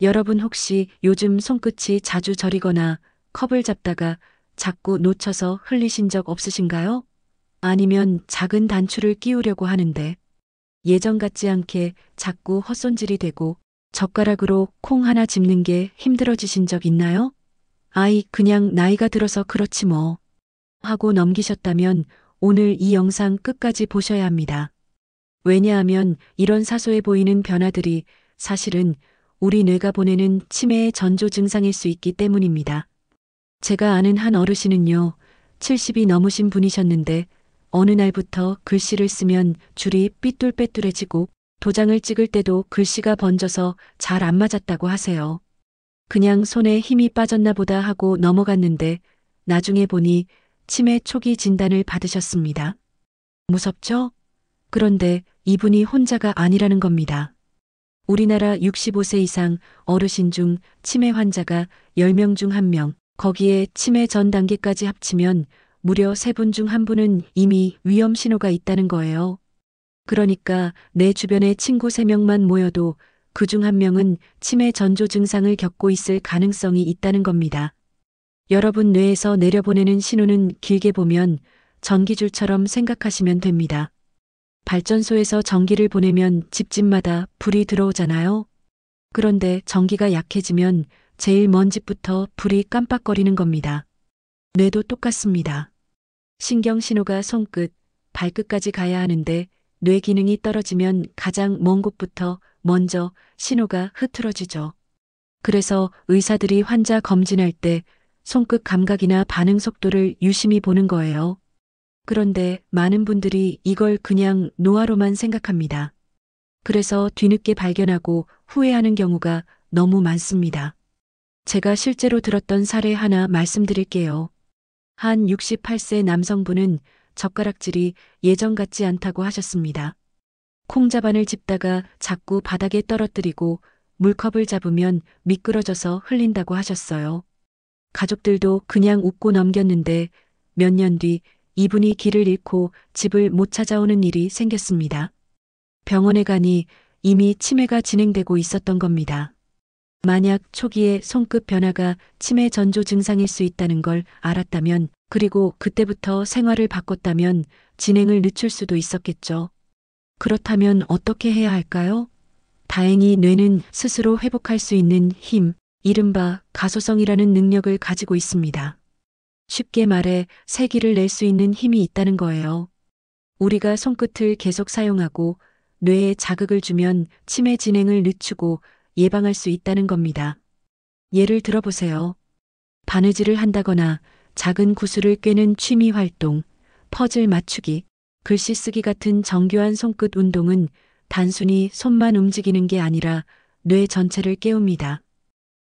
여러분 혹시 요즘 손끝이 자주 저리거나 컵을 잡다가 자꾸 놓쳐서 흘리신 적 없으신가요? 아니면 작은 단추를 끼우려고 하는데 예전 같지 않게 자꾸 헛손질이 되고 젓가락으로 콩 하나 집는 게 힘들어지신 적 있나요? 아이, 그냥 나이가 들어서 그렇지 뭐. 하고 넘기셨다면 오늘 이 영상 끝까지 보셔야 합니다. 왜냐하면 이런 사소해 보이는 변화들이 사실은 우리 뇌가 보내는 치매의 전조 증상일 수 있기 때문입니다. 제가 아는 한 어르신은요, 70이 넘으신 분이셨는데 어느 날부터 글씨를 쓰면 줄이 삐뚤빼뚤해지고 도장을 찍을 때도 글씨가 번져서 잘 안 맞았다고 하세요. 그냥 손에 힘이 빠졌나 보다 하고 넘어갔는데 나중에 보니 치매 초기 진단을 받으셨습니다. 무섭죠? 그런데 이분이 혼자가 아니라는 겁니다. 우리나라 65세 이상 어르신 중 치매 환자가 10명 중 1명, 거기에 치매 전 단계까지 합치면 무려 3분 중 1분은 이미 위험 신호가 있다는 거예요. 그러니까 내 주변에 친구 3명만 모여도 그중 1명은 치매 전조 증상을 겪고 있을 가능성이 있다는 겁니다. 여러분 뇌에서 내려보내는 신호는 길게 보면 전기줄처럼 생각하시면 됩니다. 발전소에서 전기를 보내면 집집마다 불이 들어오잖아요. 그런데 전기가 약해지면 제일 먼 집부터 불이 깜빡거리는 겁니다. 뇌도 똑같습니다. 신경 신호가 손끝, 발끝까지 가야 하는데 뇌 기능이 떨어지면 가장 먼 곳부터 먼저 신호가 흐트러지죠. 그래서 의사들이 환자 검진할 때 손끝 감각이나 반응 속도를 유심히 보는 거예요. 그런데 많은 분들이 이걸 그냥 노화로만 생각합니다. 그래서 뒤늦게 발견하고 후회하는 경우가 너무 많습니다. 제가 실제로 들었던 사례 하나 말씀드릴게요. 한 68세 남성분은 젓가락질이 예전 같지 않다고 하셨습니다. 콩자반을 집다가 자꾸 바닥에 떨어뜨리고 물컵을 잡으면 미끄러져서 흘린다고 하셨어요. 가족들도 그냥 웃고 넘겼는데 몇 년 뒤 이분이 길을 잃고 집을 못 찾아오는 일이 생겼습니다. 병원에 가니 이미 치매가 진행되고 있었던 겁니다. 만약 초기에 손끝 변화가 치매 전조 증상일 수 있다는 걸 알았다면, 그리고 그때부터 생활을 바꿨다면 진행을 늦출 수도 있었겠죠. 그렇다면 어떻게 해야 할까요? 다행히 뇌는 스스로 회복할 수 있는 힘, 이른바 가소성이라는 능력을 가지고 있습니다. 쉽게 말해 세기를 낼 수 있는 힘이 있다는 거예요. 우리가 손끝을 계속 사용하고 뇌에 자극을 주면 치매 진행을 늦추고 예방할 수 있다는 겁니다. 예를 들어보세요. 바느질을 한다거나 작은 구슬을 꿰는 취미 활동, 퍼즐 맞추기, 글씨 쓰기 같은 정교한 손끝 운동은 단순히 손만 움직이는 게 아니라 뇌 전체를 깨웁니다.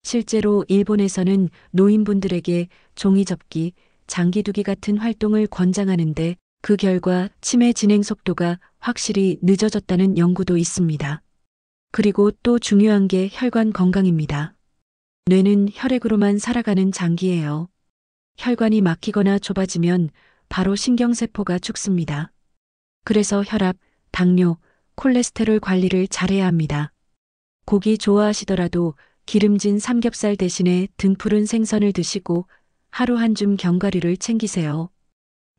실제로 일본에서는 노인분들에게 종이 접기, 장기 두기 같은 활동을 권장하는데 그 결과 치매 진행 속도가 확실히 늦어졌다는 연구도 있습니다. 그리고 또 중요한 게 혈관 건강입니다. 뇌는 혈액으로만 살아가는 장기예요. 혈관이 막히거나 좁아지면 바로 신경세포가 죽습니다. 그래서 혈압, 당뇨, 콜레스테롤 관리를 잘해야 합니다. 고기 좋아하시더라도 기름진 삼겹살 대신에 등푸른 생선을 드시고 하루 한 줌 견과류를 챙기세요.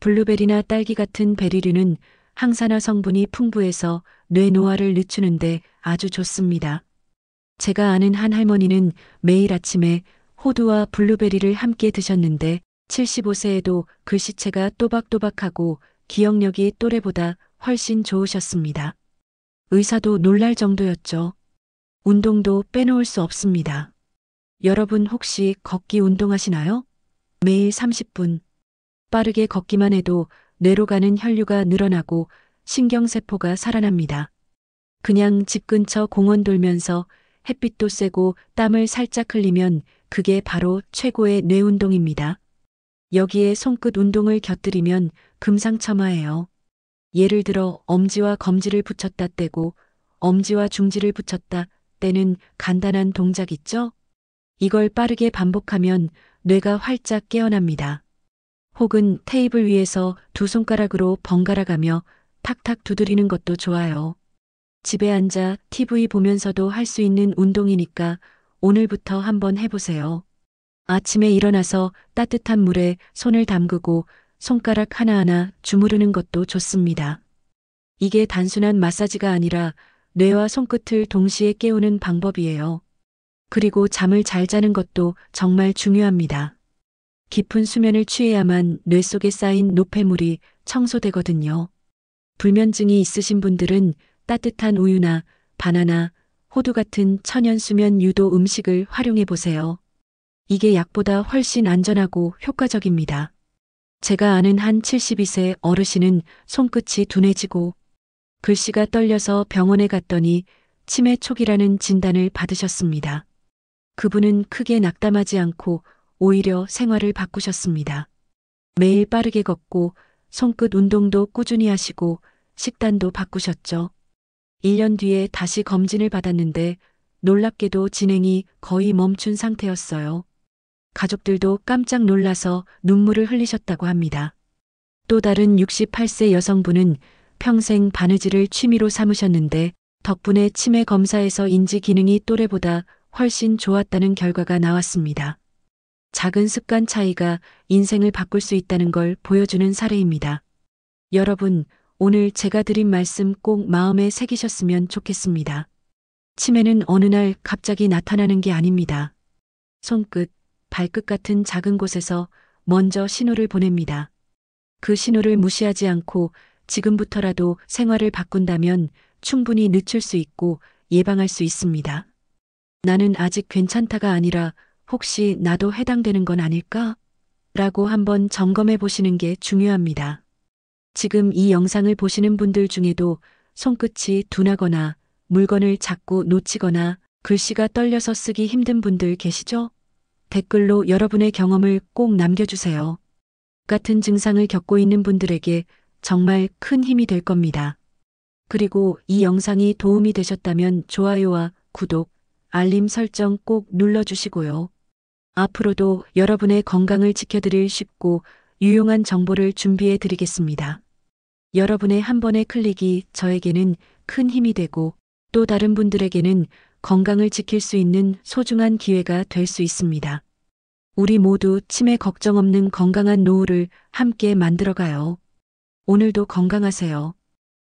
블루베리나 딸기 같은 베리류는 항산화 성분이 풍부해서 뇌 노화를 늦추는데 아주 좋습니다. 제가 아는 한 할머니는 매일 아침에 호두와 블루베리를 함께 드셨는데 75세에도 글씨체가 또박또박하고 기억력이 또래보다 훨씬 좋으셨습니다. 의사도 놀랄 정도였죠. 운동도 빼놓을 수 없습니다. 여러분 혹시 걷기 운동하시나요? 매일 30분. 빠르게 걷기만 해도 뇌로 가는 혈류가 늘어나고 신경세포가 살아납니다. 그냥 집 근처 공원 돌면서 햇빛도 쐬고 땀을 살짝 흘리면 그게 바로 최고의 뇌 운동입니다. 여기에 손끝 운동을 곁들이면 금상첨화예요. 예를 들어 엄지와 검지를 붙였다 떼고 엄지와 중지를 붙였다 떼는 간단한 동작 있죠? 이걸 빠르게 반복하면 뇌가 활짝 깨어납니다. 혹은 테이블 위에서 두 손가락으로 번갈아 가며 탁탁 두드리는 것도 좋아요. 집에 앉아 TV 보면서도 할 수 있는 운동이니까 오늘부터 한번 해보세요. 아침에 일어나서 따뜻한 물에 손을 담그고 손가락 하나하나 주무르는 것도 좋습니다. 이게 단순한 마사지가 아니라 뇌와 손끝을 동시에 깨우는 방법이에요. 그리고 잠을 잘 자는 것도 정말 중요합니다. 깊은 수면을 취해야만 뇌 속에 쌓인 노폐물이 청소되거든요. 불면증이 있으신 분들은 따뜻한 우유나 바나나, 호두 같은 천연 수면 유도 음식을 활용해 보세요. 이게 약보다 훨씬 안전하고 효과적입니다. 제가 아는 한 72세 어르신은 손끝이 둔해지고 글씨가 떨려서 병원에 갔더니 치매 초기라는 진단을 받으셨습니다. 그분은 크게 낙담하지 않고 오히려 생활을 바꾸셨습니다. 매일 빠르게 걷고 손끝 운동도 꾸준히 하시고 식단도 바꾸셨죠. 1년 뒤에 다시 검진을 받았는데 놀랍게도 진행이 거의 멈춘 상태였어요. 가족들도 깜짝 놀라서 눈물을 흘리셨다고 합니다. 또 다른 68세 여성분은 평생 바느질을 취미로 삼으셨는데 덕분에 치매 검사에서 인지 기능이 또래보다 훨씬 좋았다는 결과가 나왔습니다. 작은 습관 차이가 인생을 바꿀 수 있다는 걸 보여주는 사례입니다. 여러분, 오늘 제가 드린 말씀 꼭 마음에 새기셨으면 좋겠습니다. 치매는 어느 날 갑자기 나타나는 게 아닙니다. 손끝, 발끝 같은 작은 곳에서 먼저 신호를 보냅니다. 그 신호를 무시하지 않고 지금부터라도 생활을 바꾼다면 충분히 늦출 수 있고 예방할 수 있습니다. 나는 아직 괜찮다가 아니라 혹시 나도 해당되는 건 아닐까? 라고 한번 점검해 보시는 게 중요합니다. 지금 이 영상을 보시는 분들 중에도 손끝이 둔하거나 물건을 자꾸 놓치거나 글씨가 떨려서 쓰기 힘든 분들 계시죠? 댓글로 여러분의 경험을 꼭 남겨주세요. 같은 증상을 겪고 있는 분들에게 정말 큰 힘이 될 겁니다. 그리고 이 영상이 도움이 되셨다면 좋아요와 구독, 알림 설정 꼭 눌러주시고요. 앞으로도 여러분의 건강을 지켜드릴 쉽고 유용한 정보를 준비해 드리겠습니다. 여러분의 한 번의 클릭이 저에게는 큰 힘이 되고 또 다른 분들에게는 건강을 지킬 수 있는 소중한 기회가 될 수 있습니다. 우리 모두 치매 걱정 없는 건강한 노후를 함께 만들어가요. 오늘도 건강하세요.